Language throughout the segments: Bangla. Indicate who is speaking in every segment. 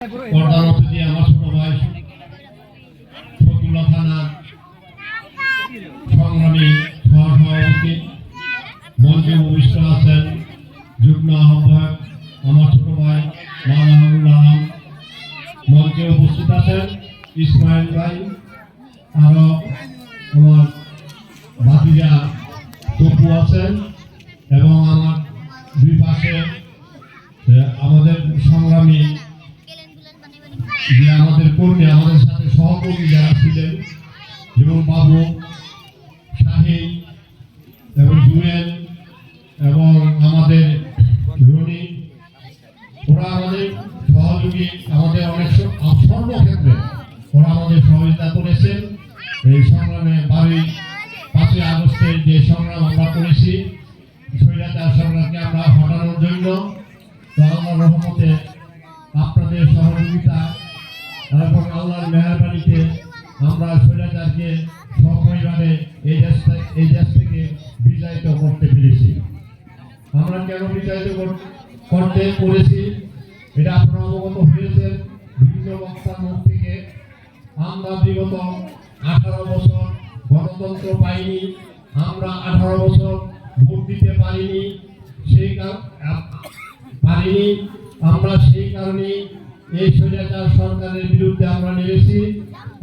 Speaker 1: পর্দার অতিথি আমার ছোট ভাই ফতুল্লা থানা সংগ্রামী সহসভাপতি মঞ্চে উপবিষ্ট আছেন যুগ্ম আহ্বায়ক আমার ছোট ভাই মালাউল আলম, মঞ্চে উপস্থিত আছেন ইসমাইল ভাই, আরো আমার ভাতিজা তপু আছেন এবং আমার দুই পাশে আমাদের সংগ্রামী যে আমাদের কর্মী, আমাদের সাথে সহকর্মী যারা ছিলেন যেমন বাবু, শাহিন এবং জুয়েল এবং আমাদের রনি, ওরা আমাদের সহযোগী, আমাদের অনেক সর্বক্ষেত্রে ওরা আমাদের সহযোগিতা করেছেন। এই সংগ্রামে 5ই আগস্টের যে সংগ্রাম আমরা করেছি স্বৈরাচার সরকারকে আমরা হটানোর জন্য, তো আল্লাহর রহমতে আপনাদের সহযোগিতা এবং আল্লাহর মেহেরবানিতে আমরা স্বৈরাচারকে সপরিবারে এই দেশ থেকে বিতাড়িত করতে পেরেছি। আমরা কেন বিতাড়িত করতে করেছি এটা আপনারা অবগত হয়েছেন বিভিন্ন বক্তার মুখ থেকে। আমরা বিগত 18 বছর গণতন্ত্র পাইনি, আমরা 18 বছর ভোট দিতে পারিনি, আমরা সেই কারণে এই স্বৈরাচার সরকারের বিরুদ্ধে আমরা নেমেছি।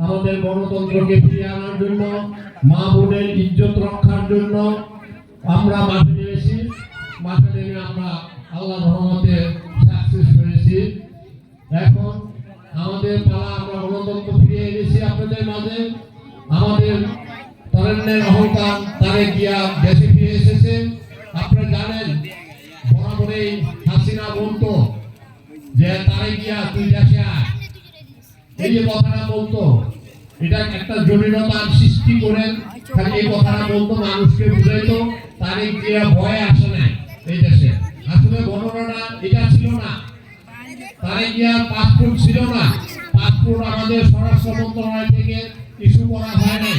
Speaker 1: আমাদের গণতন্ত্রকে ফিরিয়ে আনার জন্য, মা বোনের ইজ্জত রক্ষার জন্য আমরা মাঠে নেমেছি। মাঠে নেমে আমরা আল্লাহর রহমতে সাকসেস হয়েছি। এখন আমাদের পালা, আমরা গণতন্ত্র ফিরিয়ে এনেছি আপনাদের মাঝে। আমাদের তারুণ্যের অহংকার তারেক জিয়া দেশে ফিরে এসেছে। আপনারা জানেন বরাবরই হাসিনা বলতো যে তারেক জিয়া তুই দেশে আয়, এই যে কথাটা বলতো এটা একটা জটিলতার সৃষ্টি করে খালি এই কথাটা বলতো, মানুষকে বুঝাইতো। তারেক জিয়া ভয়ে আসে না এই দেশে। আসলে ঘটনাটা এটা ছিল না, তারেক জিয়ার পাসপোর্ট ছিল না। পাসপোর্ট আমাদের স্বরাষ্ট্র মন্ত্রণালয় থেকে ইস্যু করা হয় নাই,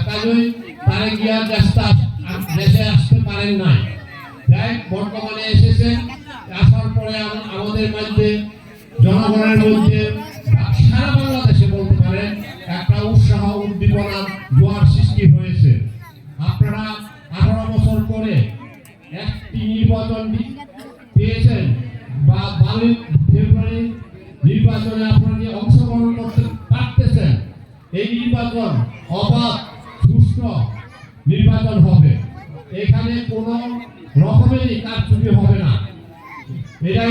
Speaker 1: কাজেই তারেক জিয়া দেশে আসতে পারেন না। যাই বর্তমানে এসেছেন, আসার পরে আমাদের মধ্যে জনগণের মধ্যে সারা বাংলাদেশে বলতে পারেন একটা উৎসাহ উদ্দীপনা জোয়ার সৃষ্টি হয়েছে। আপনারা 18 বছর পরে একটি নির্বাচন পেয়েছেন বা 12 ফেব্রুয়ারি নির্বাচনে আপনারা যে অংশগ্রহণ করতে পারতেছেন, এই নির্বাচন অবাধ সুষ্ঠু নির্বাচন হবে। এখানে কোনো রকমেরই কারচুপি হবে না। এটা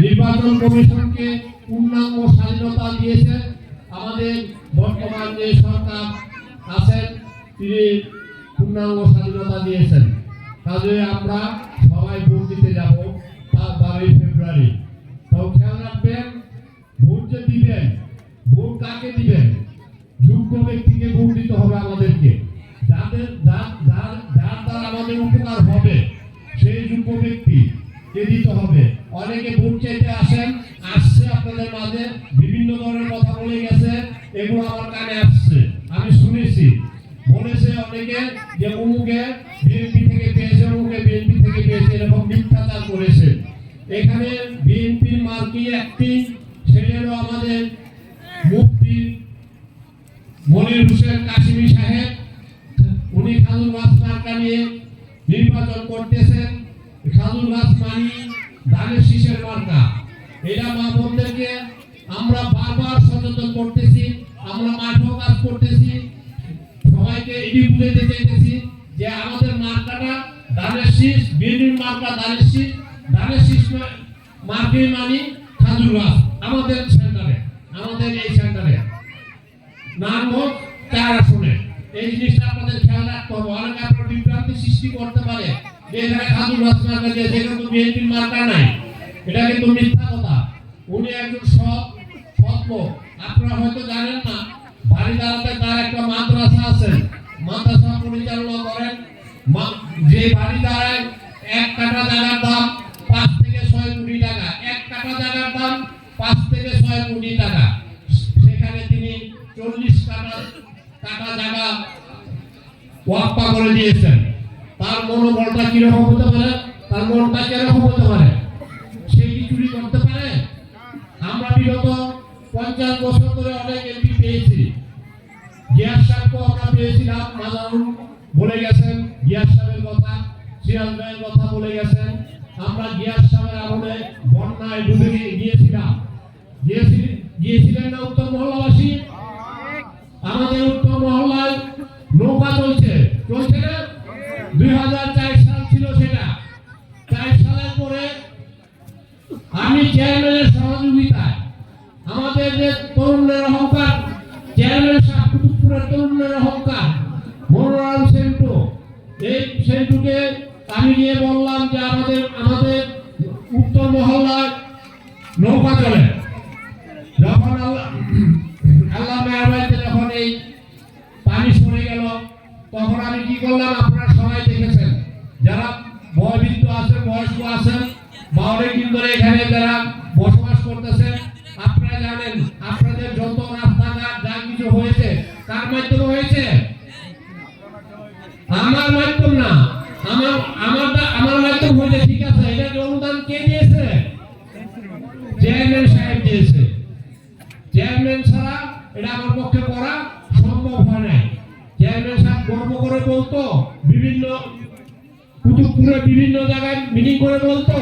Speaker 1: নির্বাচন কমিশনকে পূর্ণাঙ্গ স্বাধীনতা দিয়েছে। আমাদের বর্তমান যে সরকার আছেন তিনি পূর্ণাঙ্গ স্বাধীনতা দিয়েছেন। কাজে আমরা সবাই ভোট দিতে যাব 12ই ফেব্রুয়ারি। তো খেয়াল রাখবেন, ভোট যে দিবেন, ভোট কাকে দিবেন? যোগ্য ব্যক্তিকে ভোট দিতে হবে আমাদেরকে। যার দ্বারা আমাদের উপকার হবে সেই যোগ্য ব্যক্তিকে দিতে হবে। অনেকে ভোট চাইতে আসছে আপনাদের মাঝে, বিভিন্ন ধরনের কথা বলে গেছে, এগুলো আমার কানে আসছে, আমি শুনেছি। বলেছে অনেকে যে অমুকে বিএনপি থেকে পেয়েছে, অমুকে বিএনপি থেকে পেয়েছে, এরকম মিথ্যাচার করেছে। এখানে বিএনপির মার্কি একটি, সেটারও আমাদের মুফতি মনির হোসেন কাশিমি সাহেব, উনি খাজুর গাছ মার্কা নিয়ে নির্বাচন করতেছেন। খাজুর গাছ মানি ধানের শীষের মার্কা। এটা মা বোনদেরকে আমরা বারবার সচেতন করতেছি, আমরা মাঠেও কাজ করতেছি, সবাইকে এটি বুঝাইতে চাইতেছি যে আমাদের মার্কাটা ধানের শীষ, বিএনপির মার্কা ধানের শীষ, ধানের শীষ মার্কে মানি খাজুর গাছ। আমাদের সেন্টারে, আমাদের এই সেন্টারে নাম হোক 4 আসনে। এই জিনিসটা আপনাদের খেয়াল রাখতে হবে। অনেকে আপনার বিভ্রান্তি সৃষ্টি করতে পারে যে এখানে খাজুর গাছ মার্কা দিয়ে, যেখানে তো বিএনপির মার্কা নাই। এটা কিন্তু মিথ্যা কথা। উনি একজন সৎ লোক। আপনারা হয়তো জানেন না, বাড়িদারাতে তার একটা মাদ্রাসা আছে, মাদ্রাসা পরিচালনা করেন। যে বাড়িদারায় 1 কাঠা জায়গার দাম 5 থেকে 6 কোটি টাকা, 1 কাঠা জায়গার দাম 5 থেকে 6 কোটি টাকা। সেখানে তিনি 40 কাঠা জায়গা ওয়াকফ করে দিয়েছেন। তার মনোবলটা কিরকম হতে পারে? তার মনটা কিরকম হতে পারে? সে কি চুরি করতে পারে? বিগত 50 বছর ধরে অনেক এমপি পেয়েছি। গিয়াস সাহেবকে আমরা পেয়েছিলাম, মাজারুল বলে গেছেন গিয়াস সাহেবের কথা, সিরাজ ভাইয়ের কথা বলে গেছেন। আমরা গিয়াস সাহেবের আমলে বন্যায় ডুবে গিয়েছিলাম। গিয়েছিলেন না উত্তর মহল্লাবাসী? আমাদের উত্তর মহল্লায় নৌকা চলছে না? 2004 সাল ছিল সেটা। 4 সালের পরে আমি চেয়ারম্যানের সহযোগিতায় আমাদের যে তরুণের অহংকার, চেয়ারম্যান সাহেব কুতুবপুরের তরুণের অহংকার মনোরম সেন্টু, এই সেন্টুকে আমি নিয়ে বললাম যে আমাদের উত্তর মহল্লায় নৌকা চলে। যখন আল্লাহ মেহরবানিতে যখন এই পানি সরে গেল, তখন আমি কি করলাম আপনারা সবাই দেখেছেন, যারা বয়বৃদ্ধ আছেন, বয়স্ক আছেন বা অনেকদিন ধরে এখানে যারা বসবাস করতেছেন, আপনারা জানেন আপনাদের যত রাস্তাঘাট যা কিছু হয়েছে কার মাধ্যমে হয়েছে? আমার মাধ্যম না, আমার মাধ্যম হয়েছে। ঠিক আছে, এটা অনুদান কে দিয়েছে? চেয়ারম্যান সাহেব দিয়েছে। চেয়ারম্যান ছাড়া এটা আমার পক্ষে করা সম্ভব হয় না। চেয়ারম্যান সাহেব গর্ব করে বলতো, বিভিন্ন কুতুবপুরে বিভিন্ন জায়গায় মিটিং করে বলতো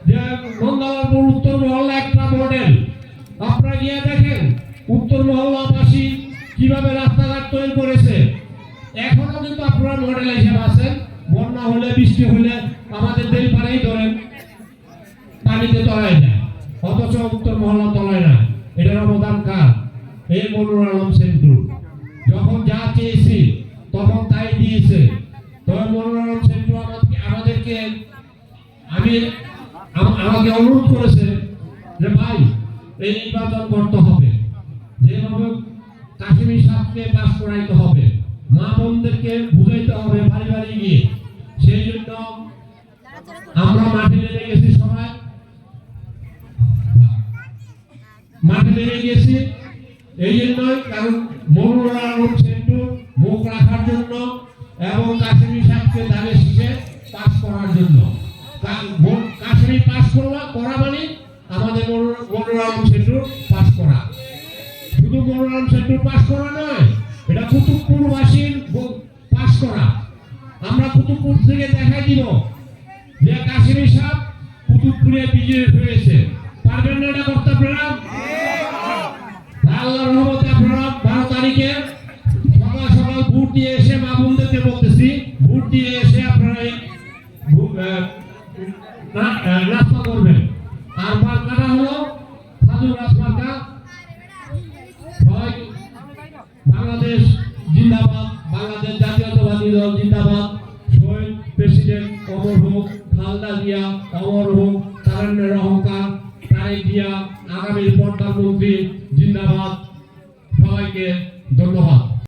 Speaker 1: যে নন্দালালপুর উত্তর মহল্লা একটা মডেল। আপনারা গিয়ে দেখেন উত্তর মহল্লাবাসী কিভাবে রাস্তাঘাট তৈরি করেছে। এখনো কিন্তু আপনারা মডেল হিসেবে আছেন। বন্যা হলে, বৃষ্টি হলে আমাদের বেলপাড়াই ধরেন পানিতে তলায় যায়, অথচ উত্তর মহল্লা তলায় না। এটার অবদান কার? এই মনিরুল আলম সেন্টু। যখন যা চেয়েছি তখন তাই দিয়েছে। তবে মনিরুল আলম সেন্টু আমাদেরকে আমাকে অনুরোধ করেছে যে ভাই এই নির্বাচন করতে হবে, যেভাবে কাশ্মীর সাহেবকে পাস করাইতে হবে, মা বোনদেরকে বুঝাইতে হবে বাড়ি বাড়ি গিয়ে। সেই জন্য আমরা মাঠে নেমে গেছি, সবাই মাঠে নেমে গেছি। এই জন্যই, কারণ মনিরুল আলম সেন্টু মুখ রাখার জন্য এবং কাশ্মীর সাহেবকে দাঁড়িয়ে শিখে পাস করার জন্য। কাশ্মীর পাস করা মানে আমাদের মনিরুল আলম সেন্টু পাস করা। শুধু মনিরুল আলম সেন্টু পাস করা নয়, এটা কুতুবপুরবাসীর পাস করা। আমরা কুতুবপুর থেকে দেখাই দিব যে কাশ্মীর সাহেব কুতুবপুরে বিজয়ী হয়েছে। পারবেন না এটা করতে আপনারা? আল্লাহর রহমতে আপনারা 12 তারিখে সকাল সকাল ভোট দিয়ে এসে, মা বোনদেরকে বলতেছি, ভোট দিয়ে এসে আপনারা নাস্তা করবেন। আর মার্কাটা হলো সাজুর রাজমার্কা। বাংলাদেশ জিন্দাবাদ, বাংলাদেশ জাতীয়তাবাদী দল জিন্দাবাদ, শহীদ প্রেসিডেন্ট অমর হোক, খালেদা জিয়া অমর হোক, তারুণ্যের অহংকার তারেক জিয়া আগামী প্রধানমন্ত্রী জিন্দাবাদ। সবাইকে ধন্যবাদ।